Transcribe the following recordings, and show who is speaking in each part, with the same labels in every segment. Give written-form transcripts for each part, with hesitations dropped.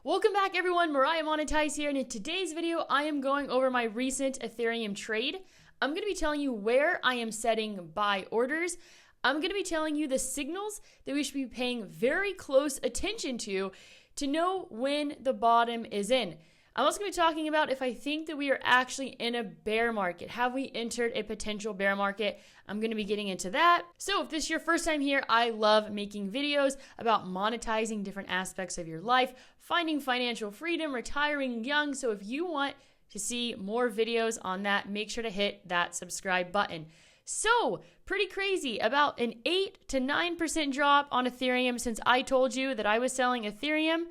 Speaker 1: Welcome back everyone, 𝘱𝘰�ឍhere, and in today's video I am going over my recent Ethereum trade. I'm going to be telling you where I am setting buy orders. I'm going to be telling you the signals that we should be paying very close attention to know when the bottom is in. I'm also going to be talking about if I think that we are actually in a bear market. Have we entered a potential bear market? I'm going to be getting into that. So if this is your first time here, I love making videos about monetizing different aspects of your life, finding financial freedom, retiring young. So if you want to see more videos on that, make sure to hit that subscribe button. So pretty crazy, about an 8 to 9% drop on Ethereum since I told you that I was selling Ethereum.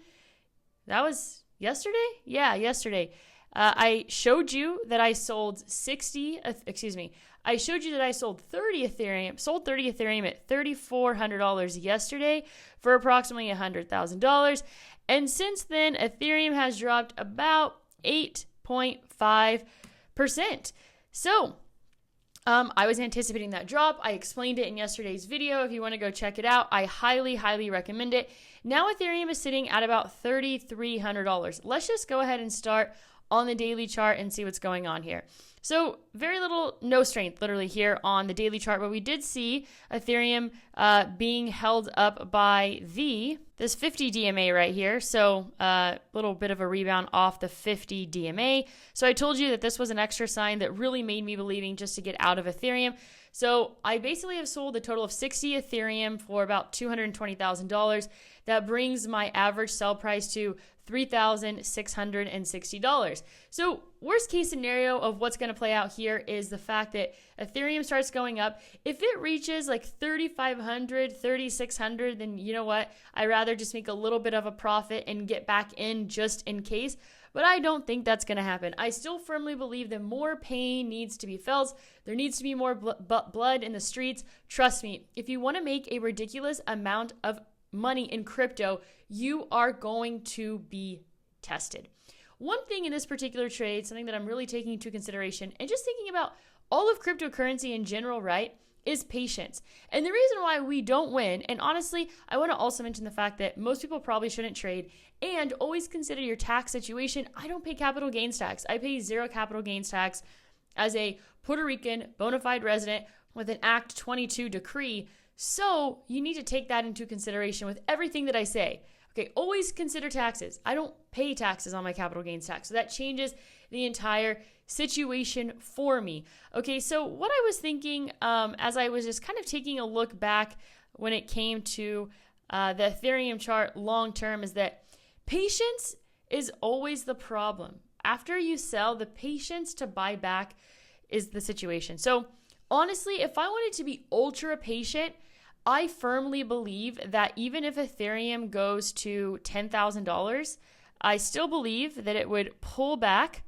Speaker 1: That was yesterday? Yeah, yesterday. I showed you that I sold I showed you that I sold 30 Ethereum at $3,400 yesterday for approximately $100,000. And since then, Ethereum has dropped about 8.5%. So I was anticipating that drop. I explained it in yesterday's video. If you want to go check it out, I highly recommend it. Now Ethereum is sitting at about $3,300. Let's just go ahead and start on the daily chart and see what's going on here. So very little, no strength literally here on the daily chart, but we did see Ethereum being held up by this 50 DMA right here. So a little bit of a rebound off the 50 DMA. So I told you that this was an extra sign that really made me believing just to get out of Ethereum. So I basically have sold a total of 60 Ethereum for about $220,000. That brings my average sell price to $3,660. So worst case scenario of what's going to play out here is the fact that Ethereum starts going up. If it reaches like 3,500, 3,600, then you know what? I'd rather just make a little bit of a profit and get back in just in case. But I don't think that's going to happen. I still firmly believe that more pain needs to be felt. There needs to be more blood in the streets. Trust me, if you want to make a ridiculous amount of money in crypto, you are going to be tested. One thing in this particular trade, something that I'm really taking into consideration and just thinking about all of cryptocurrency in general, right, is patience. And the reason why we don't win, and honestly, I want to also mention the fact that most people probably shouldn't trade, and always consider your tax situation. I don't pay capital gains tax. I pay zero capital gains tax as a Puerto Rican bona fide resident with an Act 22 decree. So you need to take that into consideration with everything that I say. Okay, always consider taxes. I don't pay taxes on my capital gains tax. So that changes the entire situation for me. Okay, so what I was thinking as I was just kind of taking a look back when it came to the Ethereum chart long term is that patience is always the problem. After you sell, the patience to buy back is the situation. So honestly, if I wanted to be ultra patient, I firmly believe that even if Ethereum goes to $10,000, I still believe that it would pull back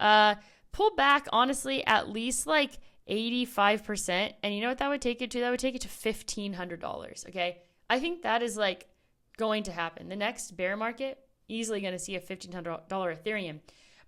Speaker 1: honestly at least like 85%. And you know what that would take it to? That would take it to $1,500, okay? I think that is like going to happen. The next bear market, easily going to see a $1,500 Ethereum.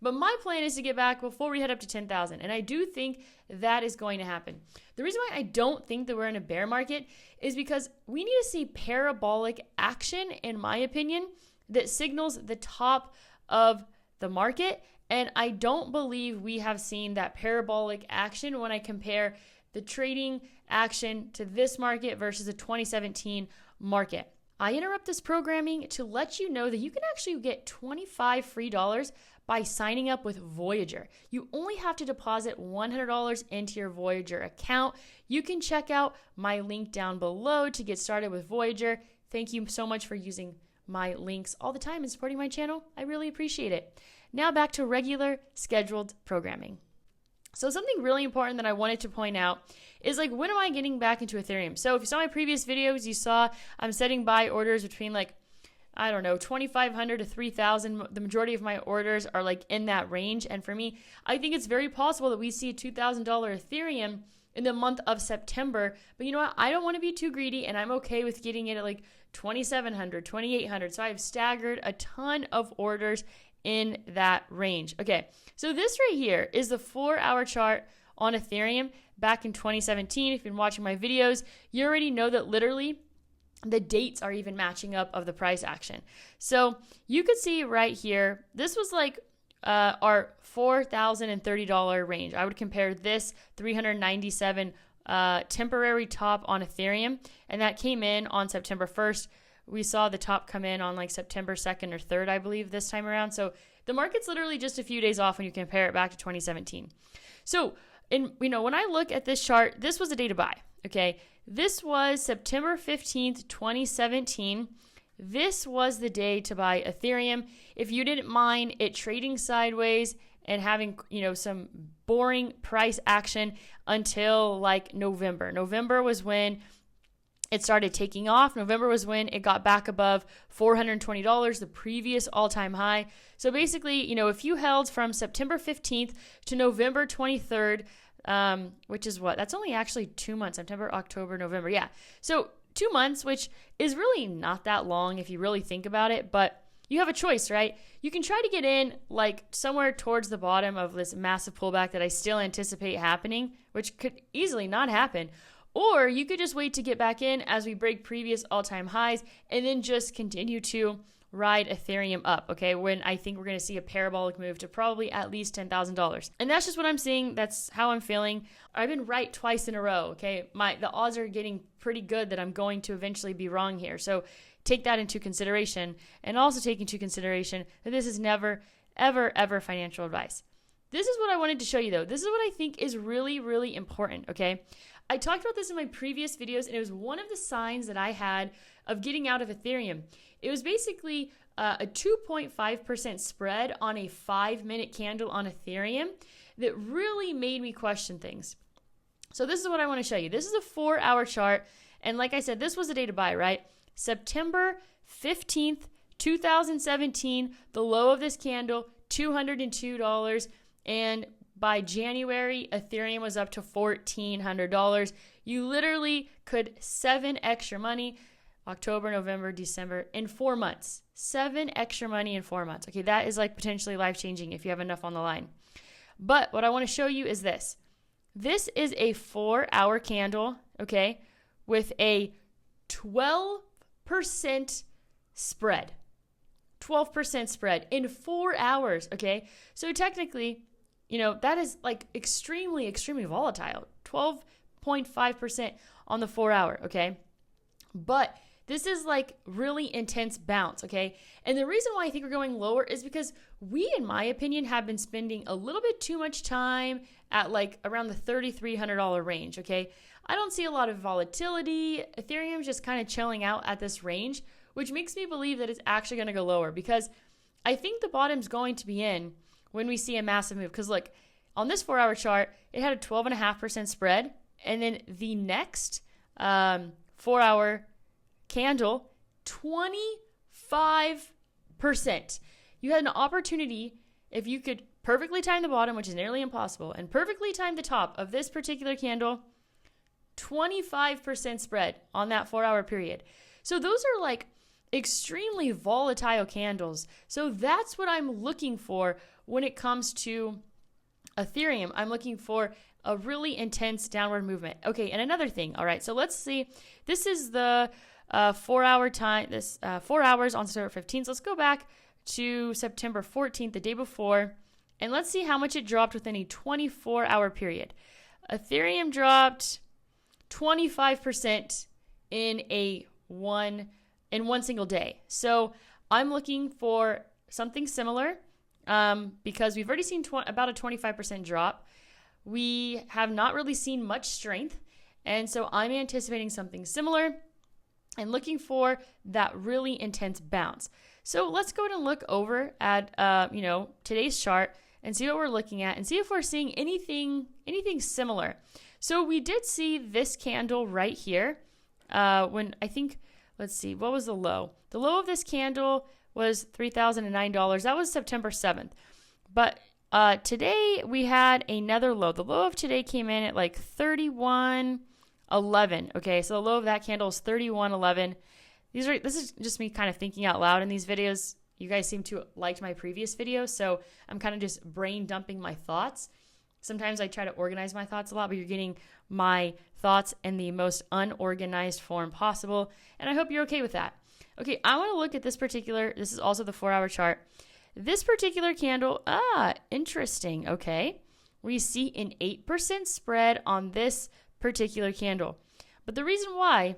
Speaker 1: But my plan is to get back before we head up to 10,000. And I do think that is going to happen. The reason why I don't think that we're in a bear market is because we need to see parabolic action, in my opinion, that signals the top of the market. And I don't believe we have seen that parabolic action when I compare the trading action to this market versus a 2017 market. I interrupt this programming to let you know that you can actually get 25 free dollars by signing up with Voyager. You only have to deposit $100 into your Voyager account. You can check out my link down below to get started with Voyager. Thank you so much for using my links all the time and supporting my channel. I really appreciate it. Now back to regular scheduled programming. So something really important that I wanted to point out is like, when am I getting back into Ethereum? So if you saw my previous videos, you saw I'm setting buy orders between like, I don't know, 2,500 to 3,000. The majority of my orders are like in that range. And for me, I think it's very possible that we see a $2,000 Ethereum in the month of September. But you know what? I don't want to be too greedy, and I'm okay with getting it at like 2,700, 2,800. So I've staggered a ton of orders in that range. Okay, so this right here is the 4-hour chart on Ethereum back in 2017. If you've been watching my videos, you already know that literally the dates are even matching up of the price action. So you could see right here, this was like our $4,030 range. I would compare this 397 temporary top on Ethereum, and that came in on September 1st. We saw the top come in on like September 2nd or 3rd, I believe, this time around. So the market's literally just a few days off when you compare it back to 2017. So, when I look at this chart, this was a day to buy, okay? This was September 15th, 2017. This was the day to buy Ethereum. If you didn't mind it trading sideways and having, some boring price action until like November. November was when it started taking off. November was when it got back above $420, the previous all-time high. So basically, if you held from September 15th to November 23rd, which is what? That's only actually 2 months, September, October, November. Yeah. So 2 months, which is really not that long if you really think about it, but you have a choice, right? You can try to get in like somewhere towards the bottom of this massive pullback that I still anticipate happening, which could easily not happen. Or you could just wait to get back in as we break previous all-time highs and then just continue to ride Ethereum up, okay? When I think we're going to see a parabolic move to probably at least $10,000. And that's just what I'm seeing. That's how I'm feeling. I've been right twice in a row, okay? The odds are getting pretty good that I'm going to eventually be wrong here. So take that into consideration, and also take into consideration that this is never, ever, ever financial advice. This is what I wanted to show you though. This is what I think is really, really important, okay? I talked about this in my previous videos, and it was one of the signs that I had of getting out of Ethereum. It was basically a 2.5% spread on a 5-minute candle on Ethereum that really made me question things. So this is what I want to show you. This is a 4-hour chart, and like I said, this was the day to buy, right? September 15th, 2017, the low of this candle, $202, and by January, Ethereum was up to $1,400. You literally could 7 extra money, October, November, December, in 4 months. 7 extra money in 4 months. Okay, that is like potentially life-changing if you have enough on the line. But what I want to show you is this. This is a 4-hour candle, okay, with a 12% spread. 12% spread in 4 hours, okay? So technically, that is like extremely, extremely volatile. 12.5% on the 4 hour, okay? But this is like really intense bounce, okay? And the reason why I think we're going lower is because we, in my opinion, have been spending a little bit too much time at like around the $3,300 range, okay? I don't see a lot of volatility. Ethereum's just kind of chilling out at this range, which makes me believe that it's actually going to go lower, because I think the bottom's going to be in when we see a massive move. Because look, on this 4-hour chart, it had a 12.5% spread. And then the next 4-hour candle, 25%. You had an opportunity, if you could perfectly time the bottom, which is nearly impossible, and perfectly time the top of this particular candle, 25% spread on that 4-hour period. So those are like extremely volatile candles. So that's what I'm looking for when it comes to Ethereum. I'm looking for a really intense downward movement. Okay, and another thing. All right, so let's see. This is the 4-hour time. This 4 hours on September 15th. So let's go back to September 14th, the day before, and let's see how much it dropped within a 24-hour period. Ethereum dropped 25% in one single day. So I'm looking for something similar, because we've already seen about a 25% drop. We have not really seen much strength, and so I'm anticipating something similar and looking for that really intense bounce. So let's go ahead and look over at today's chart and see what we're looking at and see if we're seeing anything similar. So we did see this candle right here when I think, let's see, what was the low? The low of this candle was $3,009. That was September 7th. But today we had another low. The low of today came in at like 31.11. Okay, so the low of that candle is 31.11. This is just me kind of thinking out loud in these videos. You guys seem to like my previous videos, so I'm kind of just brain dumping my thoughts. Sometimes I try to organize my thoughts a lot, but you're getting my thoughts in the most unorganized form possible. And I hope you're okay with that. Okay, I want to look at this is also the 4-hour chart. This particular candle, interesting, okay. We see an 8% spread on this particular candle. But the reason why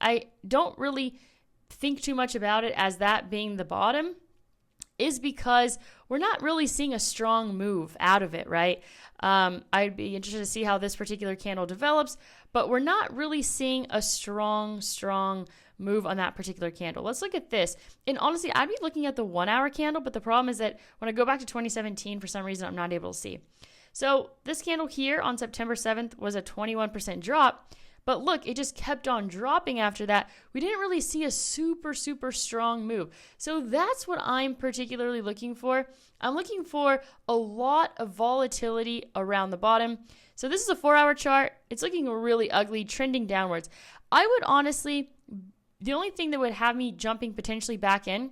Speaker 1: I don't really think too much about it as that being the bottom is because we're not really seeing a strong move out of it, right? I'd be interested to see how this particular candle develops, but we're not really seeing a strong move on that particular candle. Let's look at this. And honestly, I'd be looking at the 1-hour candle, but the problem is that when I go back to 2017, for some reason, I'm not able to see. So this candle here on September 7th was a 21% drop. But look, it just kept on dropping after that. We didn't really see a super strong move. So that's what I'm particularly looking for. I'm looking for a lot of volatility around the bottom. So this is a 4-hour chart. It's looking really ugly, trending downwards. I would honestly, the only thing that would have me jumping potentially back in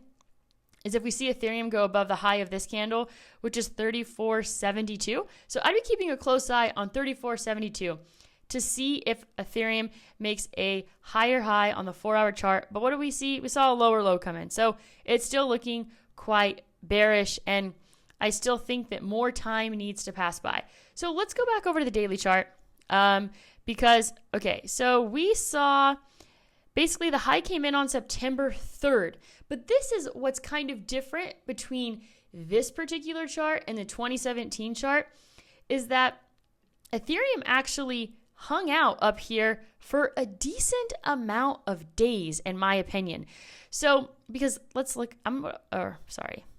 Speaker 1: is if we see Ethereum go above the high of this candle, which is 34.72. So I'd be keeping a close eye on 34.72. to see if Ethereum makes a higher high on the 4-hour chart. But what do we see? We saw a lower low come in. So it's still looking quite bearish, and I still think that more time needs to pass by. So let's go back over to the daily chart because, okay, so we saw basically the high came in on September 3rd. But this is what's kind of different between this particular chart and the 2017 chart is that Ethereum actually hung out up here for a decent amount of days, in my opinion. So, because let's look,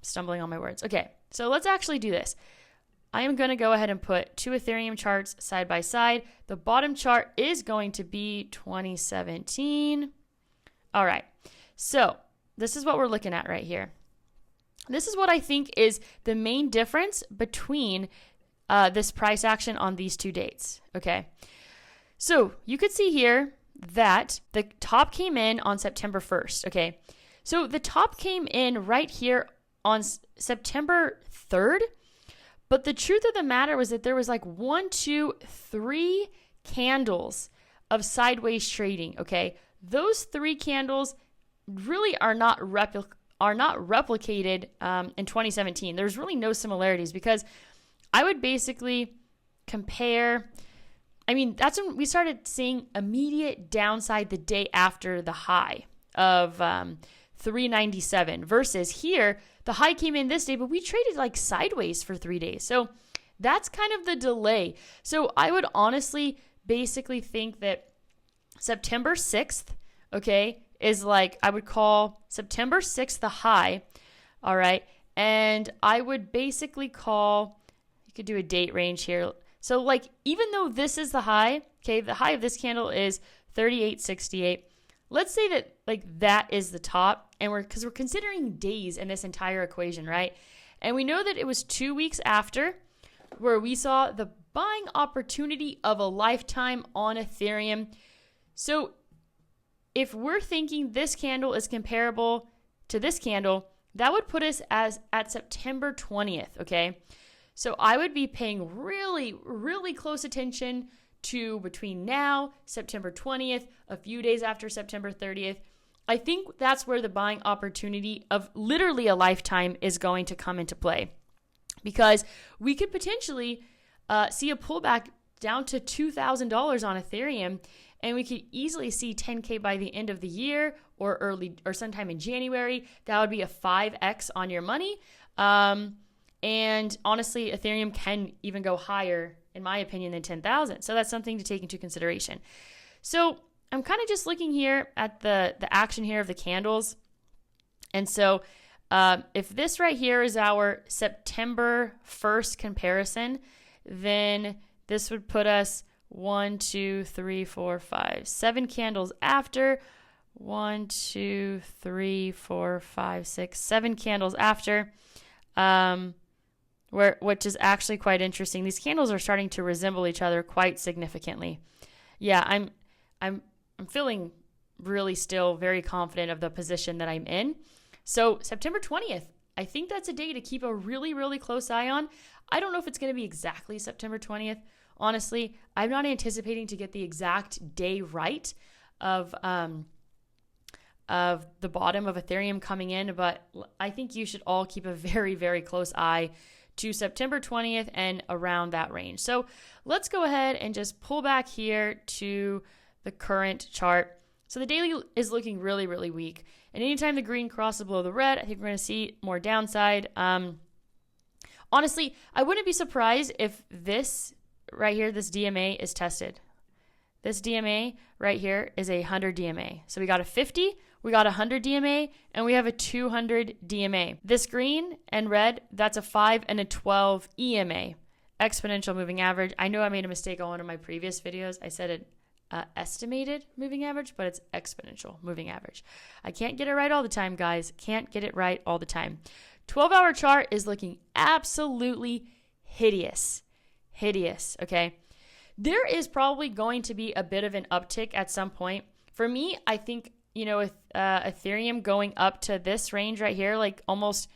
Speaker 1: stumbling on my words. Okay, so let's actually do this. I am going to go ahead and put 2 Ethereum charts side by side. The bottom chart is going to be 2017. All right, so this is what we're looking at right here. This is what I think is the main difference between this price action on these 2 dates, okay? So you could see here that the top came in on September 1st, okay? So the top came in right here on September 3rd, but the truth of the matter was that there was like 1, 2, 3 candles of sideways trading, okay? Those 3 candles really are not replicated in 2017. There's really no similarities because I would basically compare, that's when we started seeing immediate downside the day after the high of 397 versus here, the high came in this day, but we traded like sideways for 3 days. So that's kind of the delay. So I would honestly basically think that September 6th, okay, is like, I would call September 6th the high, all right? And I would basically call, you could do a date range here. So like, even though this is the high, okay, the high of this candle is 38.68. Let's say that like that is the top, and because we're considering days in this entire equation, right? And we know that it was 2 weeks after where we saw the buying opportunity of a lifetime on Ethereum. So if we're thinking this candle is comparable to this candle, that would put us as at September 20th, okay? So I would be paying really close attention to between now, September 20th, a few days after September 30th. I think that's where the buying opportunity of literally a lifetime is going to come into play, because we could potentially see a pullback down to $2,000 on Ethereum, and we could easily see 10K by the end of the year or sometime in January. That would be a 5x on your money. And honestly, Ethereum can even go higher, in my opinion, than 10,000. So that's something to take into consideration. So I'm kind of just looking here at the action here of the candles. And so if this right here is our September 1st comparison, then this would put us 1, 2, 3, 4, 5, 7 candles after. 1, 2, 3, 4, 5, 6, 7 candles after. Which is actually quite interesting. These candles are starting to resemble each other quite significantly. Yeah, I'm feeling really still very confident of the position that I'm in. So September 20th, I think that's a day to keep a really, really close eye on. I don't know if it's going to be exactly September 20th. Honestly, I'm not anticipating to get the exact day right of the bottom of Ethereum coming in, but I think you should all keep a very, very close eye to September 20th and around that range. So let's go ahead and just pull back here to the current chart. So the daily is looking really, really weak. And anytime the green crosses below the red, I think we're going to see more downside. Honestly, I wouldn't be surprised if this right here, this DMA is tested. This DMA right here is a 100 DMA. So we got a 50, we got a 100 DMA, and we have a 200 DMA. This green and red, that's a 5 and a 12 EMA, exponential moving average. I know I made a mistake on one of my previous videos. I said it estimated moving average, but it's exponential moving average. I can't get it right all the time, guys. Can't get it right all the time. 12-hour chart is looking absolutely hideous. Hideous, okay? There is probably going to be a bit of an uptick at some point. For me, I think, with Ethereum going up to this range right here, like almost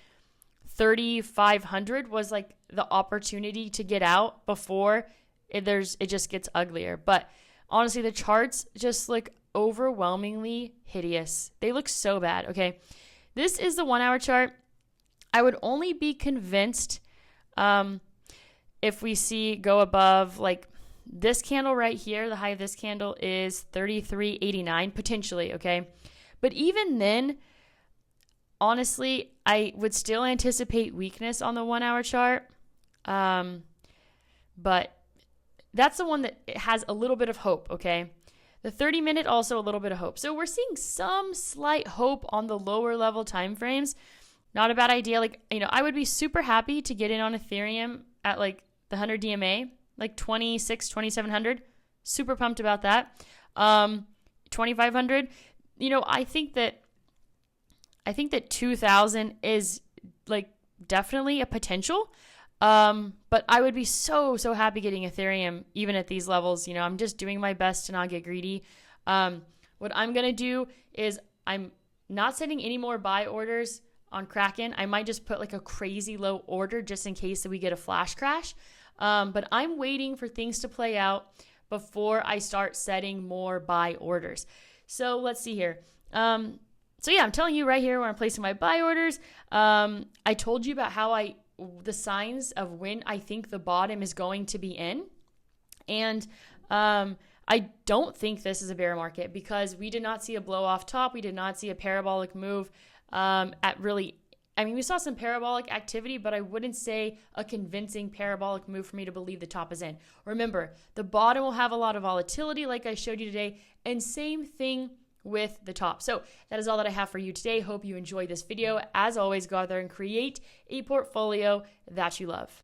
Speaker 1: 3,500 was like the opportunity to get out before it just gets uglier. But honestly, the charts just look overwhelmingly hideous. They look so bad, okay? This is the 1-hour chart. I would only be convinced if we see go above like this candle right here. The high of this candle is 33.89 potentially, okay? But even then, honestly, I would still anticipate weakness on the 1-hour chart. But that's the one that has a little bit of hope, okay? The 30-minute also a little bit of hope. So we're seeing some slight hope on the lower level time frames. Not a bad idea. Like, I would be super happy to get in on Ethereum at like the 100 DMA, like 2,700. Super pumped about that. 2,500. I think that 2,000 is like definitely a potential. But I would be so happy getting Ethereum even at these levels. I'm just doing my best to not get greedy. What I'm going to do is I'm not sending any more buy orders on Kraken. I might just put like a crazy low order just in case that we get a flash crash. But I'm waiting for things to play out before I start setting more buy orders. So let's see here. I'm telling you right here where I'm placing my buy orders. I told you about how the signs of when I think the bottom is going to be in. And I don't think this is a bear market because we did not see a blow off top. We did not see a parabolic move we saw some parabolic activity, but I wouldn't say a convincing parabolic move for me to believe the top is in. Remember, the bottom will have a lot of volatility like I showed you today, and same thing with the top. So that is all that I have for you today. Hope you enjoyed this video. As always, go out there and create a portfolio that you love.